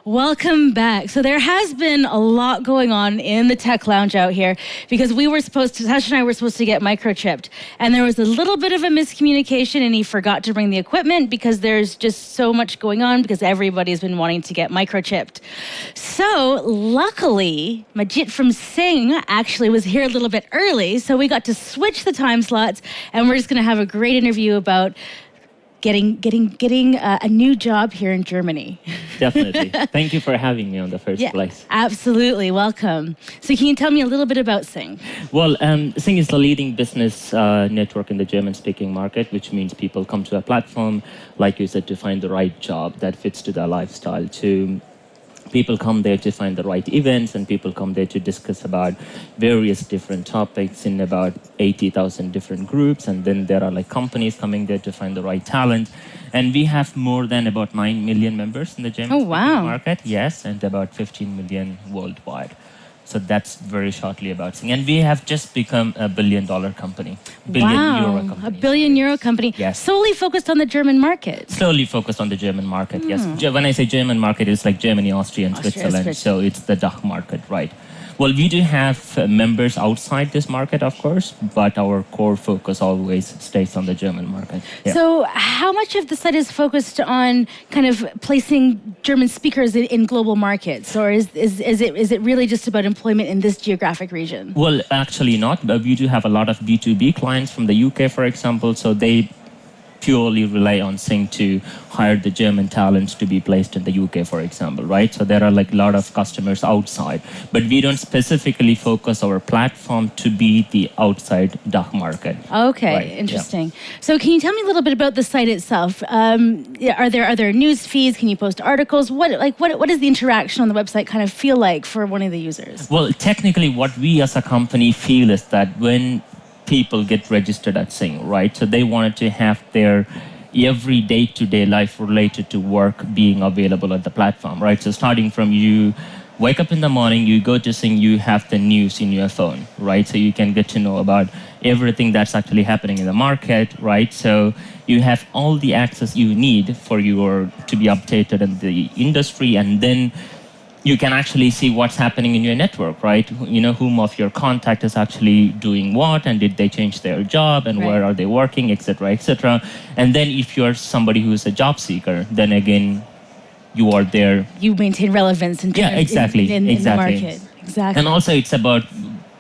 Welcome back. So there has been a lot going on in the Tech Lounge out here because Tash and I were supposed to get microchipped, and there was a little bit of a miscommunication, and he forgot to bring the equipment because there's just so much going on because everybody's been wanting to get microchipped. So luckily, Magith from XING actually was here a little bit early, so we got to switch the time slots, and we're just going to have a great interview about getting a new job here in Germany. Definitely. Thank you for having me on the first place. Absolutely. Welcome. So can you tell me a little bit about XING? Well, XING is the leading business network in the German-speaking market, which means people come to a platform, like you said, to find the right job that fits to their lifestyle, people come there to find the right events, and people come there to discuss about various different topics in about 80,000 different groups. And then there are like companies coming there to find the right talent. And we have more than about 9 million members in the German market. Yes, and about 15 million worldwide. So that's very shortly about XING. And we have just become a billion-dollar company. Billion-euro company. A billion-euro company. Yes. Solely focused on the German market. Solely focused on the German market, yes. When I say German market, it's like Germany, Austria, and Switzerland. So it's the DACH market, right? Well, we do have members outside this market, of course, but our core focus always stays on the German market. Yeah. So how much of the site is focused on kind of placing German speakers in global markets, or is it really just about employment in this geographic region? Well, actually not. We do have a lot of B2B clients from the UK, for example, so they purely rely on XING to hire the German talents to be placed in the UK, for example, right? So there are like a lot of customers outside, but we don't specifically focus our platform to be the outside DACH market. Okay, right. Interesting. Yeah. So can you tell me a little bit about the site itself? Are there news feeds? Can you post articles? What does the interaction on the website kind of feel like for one of the users? Well, technically what we as a company feel is that when people get registered at XING, right? So they wanted to have their every day-to-day life related to work being available at the platform, right? So starting from you wake up in the morning, you go to XING, you have the news in your phone, right? So you can get to know about everything that's actually happening in the market, right? So you have all the access you need to be updated in the industry, and then you can actually see what's happening in your network, right? You know, whom of your contact is actually doing what, and did they change their job, and where are they working, et cetera, et cetera. And then if you're somebody who is a job seeker, then again, you are there. You maintain relevance in the market. Exactly. And also it's about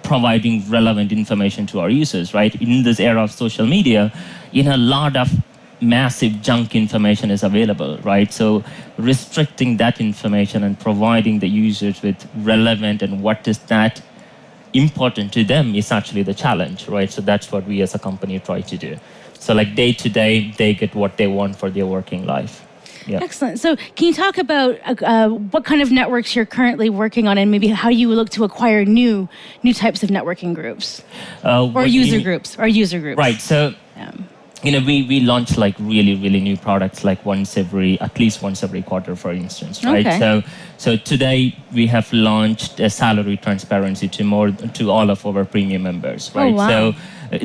providing relevant information to our users, right? In this era of social media, a lot of massive junk information is available, right? So restricting that information and providing the users with relevant and what is that important to them is actually the challenge, right? So that's what we as a company try to do. So like day to day, they get what they want for their working life. Yeah. Excellent. So can you talk about what kind of networks you're currently working on, and maybe how you look to acquire new types of networking groups or user groups? Right. So we launch like really new products like at least once every quarter, for instance, right? Okay. So today we have launched a salary transparency to all of our premium members, right? Oh, wow. So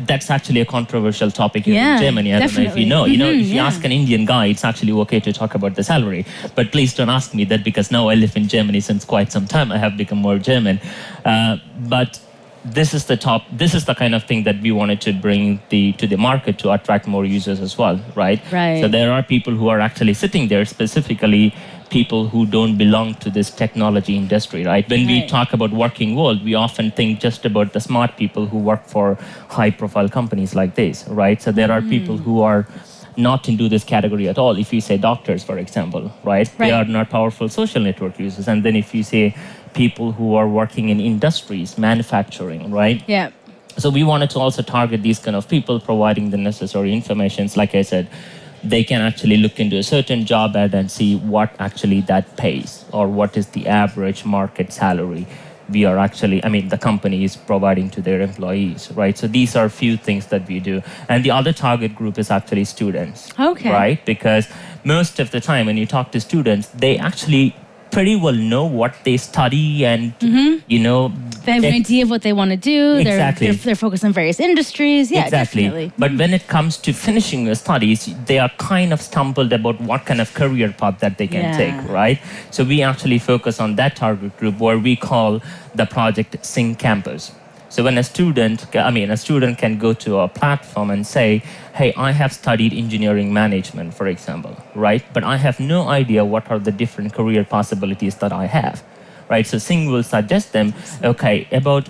that's actually a controversial topic here in Germany. I don't know if you know. If you ask an Indian guy, it's actually okay to talk about the salary. But please don't ask me that, because now I live in Germany since quite some time. I have become more German. But this is the kind of thing that we wanted to bring to the market to attract more users as well, right? Right. So there are people who are actually sitting there, specifically people who don't belong to this technology industry, right? When we talk about working world, we often think just about the smart people who work for high-profile companies like this, right? So there are people who are not into this category at all. If you say doctors, for example, right? They are not powerful social network users. And then if you say people who are working in industries, manufacturing, right? Yeah. So we wanted to also target these kind of people, providing the necessary information. Like I said, they can actually look into a certain job ad and see what actually that pays, or what is the average market salary the company is providing to their employees, right? So these are a few things that we do. And the other target group is actually students, okay, right? Because most of the time when you talk to students, they actually pretty well know what they study and, They have an idea of what they want to do. Exactly. They're focused on various industries. Yeah, exactly. definitely. But when it comes to finishing your studies, they are kind of stumbled about what kind of career path that they can take, right? So we actually focus on that target group where we call the project XING Campus. So when a student can go to a platform and say, hey, I have studied engineering management, for example, right? But I have no idea what are the different career possibilities that I have, right? So XING will suggest them, okay, about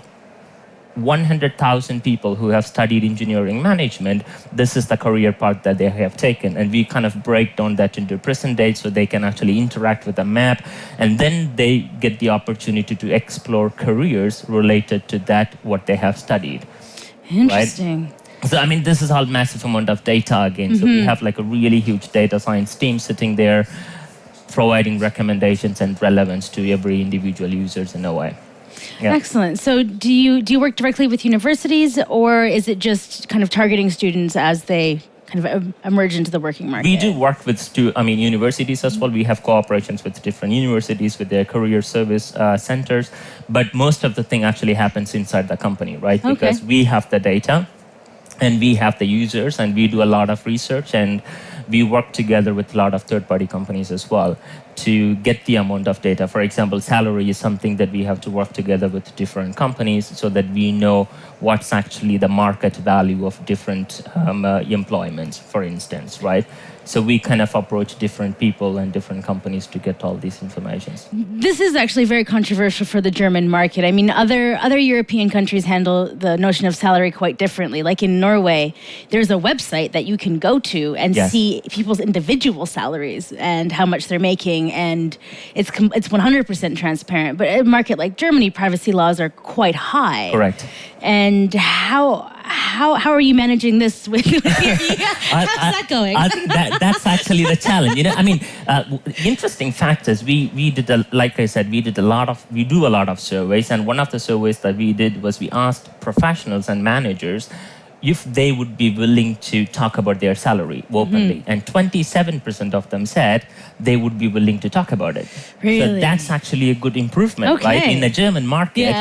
100,000 people who have studied engineering management, this is the career path that they have taken. And we kind of break down that into present day so they can actually interact with the map. And then they get the opportunity to explore careers related to that, what they have studied. Interesting. Right? So, this is all massive amount of data again. So we have like a really huge data science team sitting there providing recommendations and relevance to every individual users in a way. Yeah. Excellent. So do you work directly with universities, or is it just kind of targeting students as they kind of emerge into the working market? We do work with universities as well. We have cooperations with different universities, with their career service centers. But most of the thing actually happens inside the company, right? Okay. Because we have the data and we have the users and we do a lot of research and we work together with a lot of third-party companies as well to get the amount of data. For example, salary is something that we have to work together with different companies so that we know what's actually the market value of different employments, for instance, right? So we kind of approach different people and different companies to get all these informations. This is actually very controversial for the German market. I mean, other European countries handle the notion of salary quite differently. Like in Norway, there's a website that you can go to and see people's individual salaries and how much they're making, and it's 100% transparent. But in a market like Germany, privacy laws are quite high. Correct. And how are you managing this with how's that going? I think that's actually the challenge. Interesting fact is we do a lot of surveys, and one of the surveys that we did was we asked professionals and managers if they would be willing to talk about their salary openly. And 27% of them said they would be willing to talk about it. Really? So that's actually a good improvement, right? In the German market,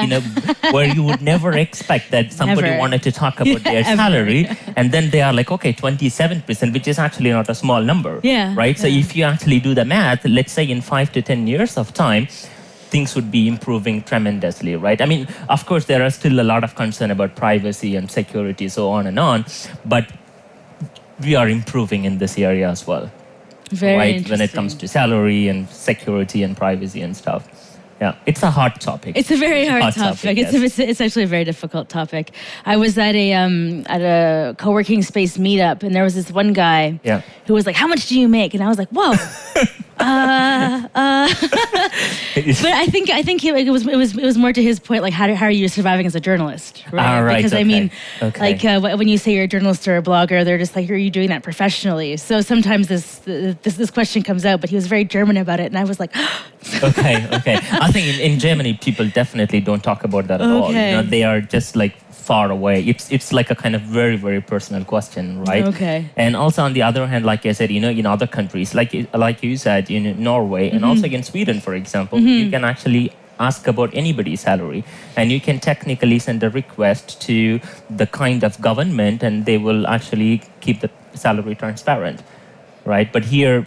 where you would never expect that somebody wanted to talk about their salary. And then they are like, okay, 27%, which is actually not a small number, right? So if you actually do the math, let's say in 5 to 10 years of time, things would be improving tremendously, right? Of course, there are still a lot of concern about privacy and security, so on and on, but we are improving in this area as well, right? When it comes to salary and security and privacy and stuff. Yeah, it's a hard topic. It's a very hard topic. It's actually a very difficult topic. I was at a co-working space meetup, and there was this one guy who was like, "How much do you make?" And I was like, "Whoa." But I think it was more to his point, like how are you surviving as a journalist, right? Because when you say you're a journalist or a blogger, they're just like, are you doing that professionally? So sometimes this question comes out, but he was very German about it, and I was like, okay. I think in Germany people definitely don't talk about that at all. They are just like far away. It's like a kind of very, very personal question, right? Okay. And also on the other hand, like I said, in other countries, like you said, in Norway and also in Sweden, for example, you can actually ask about anybody's salary, and you can technically send a request to the kind of government, and they will actually keep the salary transparent, right? But here,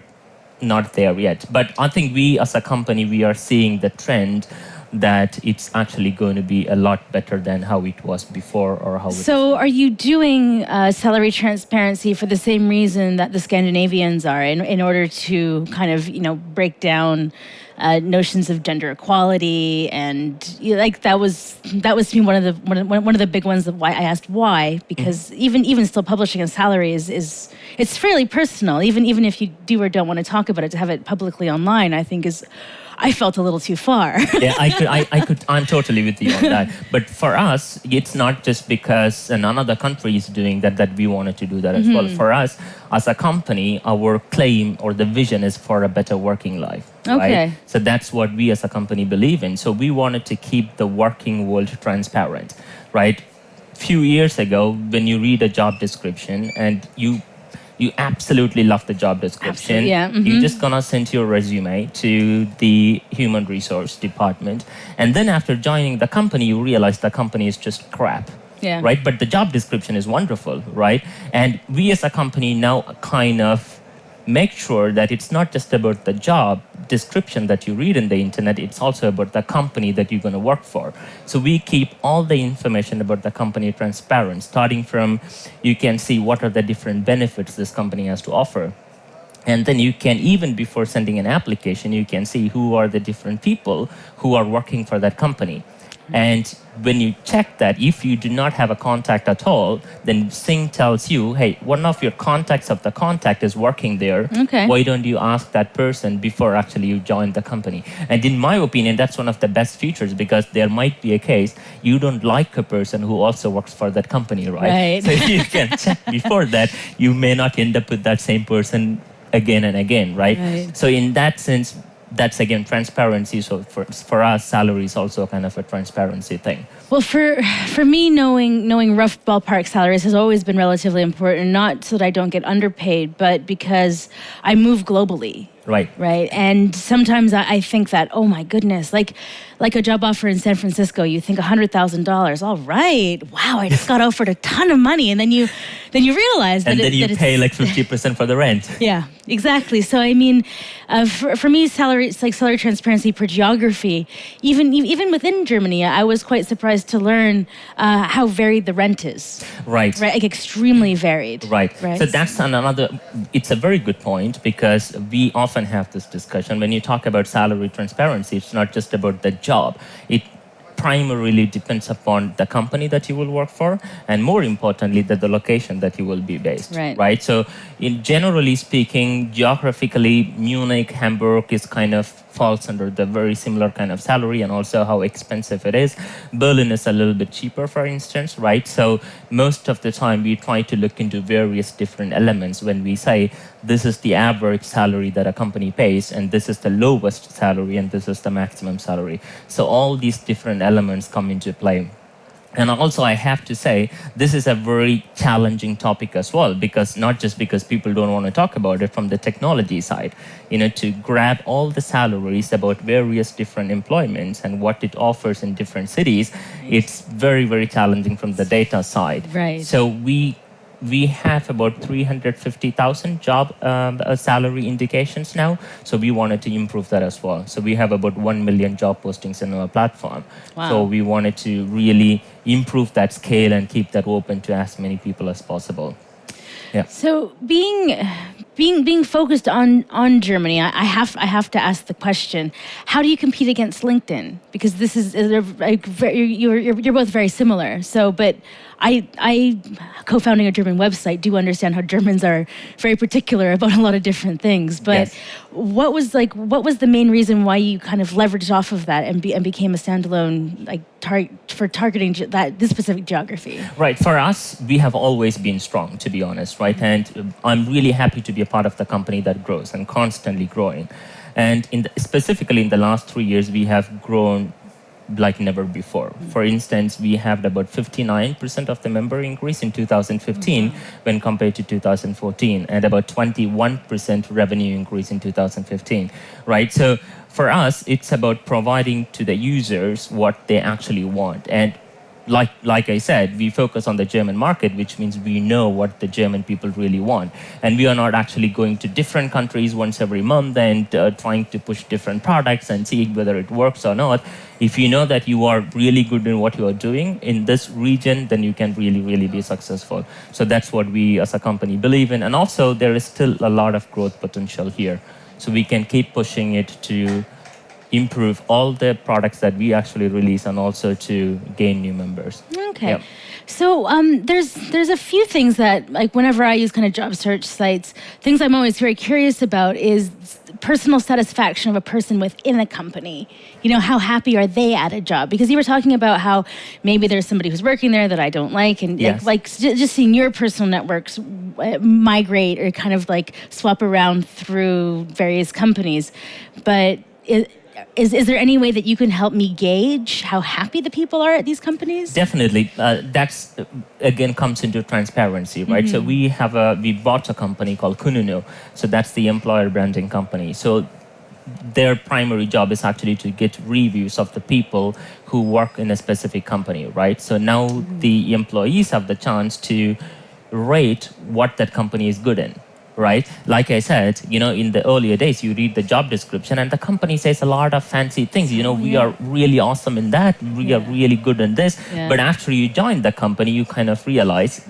not there yet. But I think we as a company, we are seeing the trend that it's actually going to be a lot better than how it was before or how. So are you doing salary transparency for the same reason that the Scandinavians are, in order to kind of break down notions of gender equality, and that was to me one of the big ones, that why I asked why, because even still publishing a salary is it's fairly personal, even if you do or don't want to talk about it. To have it publicly online, I felt a little too far. Yeah, I'm totally with you on that. But for us, it's not just because another country is doing that we wanted to do that as well. For us, as a company, our claim or the vision is for a better working life. Okay. Right? So that's what we as a company believe in. So we wanted to keep the working world transparent, right? Few years ago, when you read a job description and you you absolutely love the job description. Absolutely, yeah. You're just gonna send your resume to the human resource department, and then after joining the company, you realize the company is just crap. Yeah. Right? But the job description is wonderful, right? And we as a company now kind of make sure that it's not just about the job description that you read in the internet, it's also about the company that you're going to work for. So we keep all the information about the company transparent, starting from you can see what are the different benefits this company has to offer. And then you can, even before sending an application, you can see who are the different people who are working for that company. And when you check that, if you do not have a contact at all, then XING tells you, hey, one of your contacts of the contact is working there. Okay. Why don't you ask that person before actually you join the company? And in my opinion, that's one of the best features, because there might be a case you don't like a person who also works for that company, right? Right. So if you can check before that, you may not end up with that same person again and again, right? So in that sense, that's again transparency. So for us, salary is also kind of a transparency thing. Well, for me, knowing rough ballpark salaries has always been relatively important, not so that I don't get underpaid, but because I move globally. Right. Right. And sometimes I think that, oh my goodness, like a job offer in San Francisco, you think $100,000. All right. Wow, I just got offered a ton of money. And then you realize that and then you pay like 50% for the rent. Yeah, exactly. So I mean, for me, salary transparency per geography, even within Germany, I was quite surprised to learn how varied the rent is. Right. Right. Like extremely varied. Right. So that's it's a very good point, because we often have this discussion. When you talk about salary transparency, it's not just about the job. It primarily depends upon the company that you will work for, and more importantly, the location that you will be based. Right. So generally speaking, geographically, Munich, Hamburg is kind of falls under the very similar kind of salary, and also how expensive it is. Berlin is a little bit cheaper, for instance, right? So most of the time we try to look into various different elements when we say this is the average salary that a company pays, and this is the lowest salary, and this is the maximum salary. So all these different elements come into play. And also, I have to say, this is a very challenging topic as well, because not just because people don't want to talk about it from the technology side, to grab all the salaries about various different employments and what it offers in different cities, it's very, very challenging from the data side. Right. So we have about 350,000 job salary indications now. So we wanted to improve that as well. So we have about 1 million job postings in our platform. Wow. So we wanted to really improve that scale and keep that open to as many people as possible. Yeah. So being focused on Germany, I have to ask the question: how do you compete against LinkedIn? Because this is you're both very similar. So, but I co-founding a German website, do understand how Germans are very particular about a lot of different things. But yes. What was the main reason why you kind of leveraged off of that and became a standalone for targeting this specific geography? Right. For us, we have always been strong, to be honest, right? And I'm really happy to be a part of the company that grows and constantly growing. And specifically in the last 3 years, we have grown like never before. For instance, we had about 59% of the member increase in 2015 when compared to 2014, and about 21% revenue increase in 2015, right? So for us, it's about providing to the users what they actually want. And like I said, we focus on the German market, which means we know what the German people really want. And we are not actually going to different countries once every month and trying to push different products and seeing whether it works or not. If you know that you are really good in what you are doing in this region, then you can really, really be successful. So that's what we as a company believe in. And also, there is still a lot of growth potential here. So we can keep pushing it to improve all the products that we actually release, and also to gain new members. Okay. Yep. So there's a few things that, like, whenever I use kind of job search sites, things I'm always very curious about is personal satisfaction of a person within a company. How happy are they at a job? Because you were talking about how maybe there's somebody who's working there that I don't like, and yes. just seeing your personal networks migrate or kind of like swap around through various companies. But is there any way that you can help me gauge how happy the people are at these companies? Definitely. That's again comes into transparency, right? So we bought a company called Kununu. So that's the employer branding company. So their primary job is actually to get reviews of the people who work in a specific company, right? So now the employees have the chance to rate what that company is good in, right? Like I said, in the earlier days, you read the job description and the company says a lot of fancy things. We are really awesome in that. We are really good in this. Yeah. But after you join the company, you kind of realize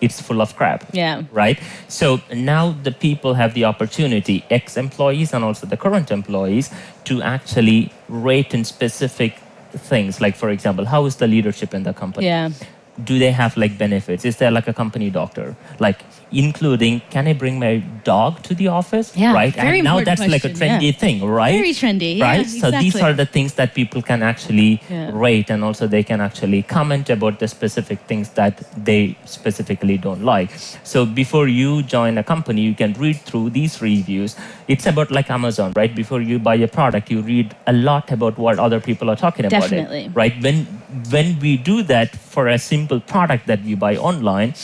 it's full of crap. Yeah. Right? So now the people have the opportunity, ex-employees and also the current employees, to actually rate in specific things. Like, for example, how is the leadership in the company? Yeah. Do they have like benefits? Is there like a company doctor? Like, including, can I bring my dog to the office? Yeah, right? very And now important that's like a question, trendy thing, right? Very trendy, yeah, right? So these exactly. are the things that people can actually rate, and also they can actually comment about the specific things that they specifically don't like. So before you join a company, you can read through these reviews. It's about like Amazon, right? Before you buy a product, you read a lot about what other people are talking about Definitely. it, right? When we do that for a simple product that we buy online,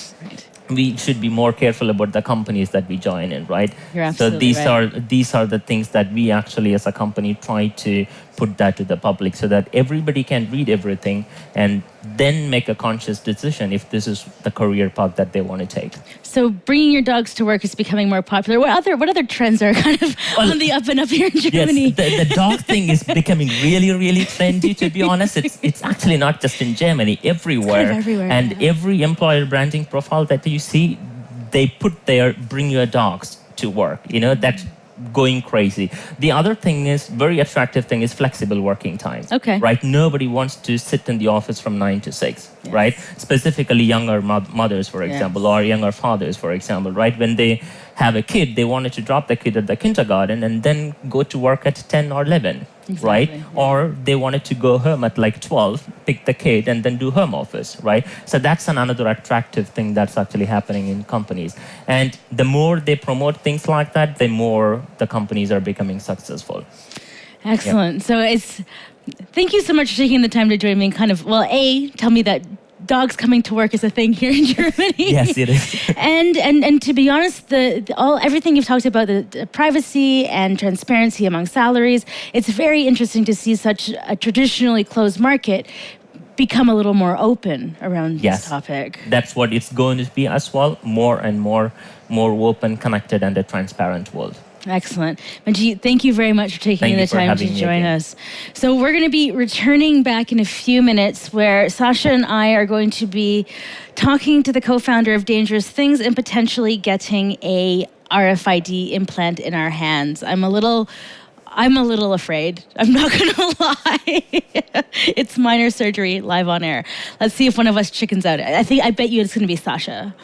we should be more careful about the companies that we join in, right? You're So absolutely right. these are the things that we actually as a company try to put that to the public so that everybody can read everything and then make a conscious decision if this is the career path that they want to take. So bringing your dogs to work is becoming more popular. What other trends are kind of on the up and up here in Germany? Yes, the dog thing is becoming really, really trendy, to be honest. It's actually not just in Germany, everywhere. Kind of everywhere, And yeah. every employer branding profile that you see, they put there, bring your dogs to work. That's going crazy. The other thing is, very attractive thing is flexible working time. Okay. Right? Nobody wants to sit in the office from 9 to 6, Yes. right? Specifically younger mothers, for Yes. example, or younger fathers, for example, right? When they have a kid, they wanted to drop the kid at the kindergarten and then go to work at 10 or 11, right? Exactly. Or they wanted to go home at like 12, pick the kid and then do home office, right? So that's another attractive thing that's actually happening in companies. And the more they promote things like that, the more the companies are becoming successful. Excellent. So thank you so much for taking the time to join me and kind of, tell me that dogs coming to work is a thing here in Germany. Yes, it is. and to be honest, everything you've talked about, the privacy and transparency among salaries, it's very interesting to see such a traditionally closed market become a little more open around this topic. That's what it's going to be as well, more and more open, connected, and a transparent world. Excellent. Magith, thank you very much for taking the time to join us. So we're going to be returning back in a few minutes where Sasha and I are going to be talking to the co-founder of Dangerous Things and potentially getting a RFID implant in our hands. I'm a little afraid. I'm not going to lie. It's minor surgery live on air. Let's see if one of us chickens out. I bet you it's going to be Sasha.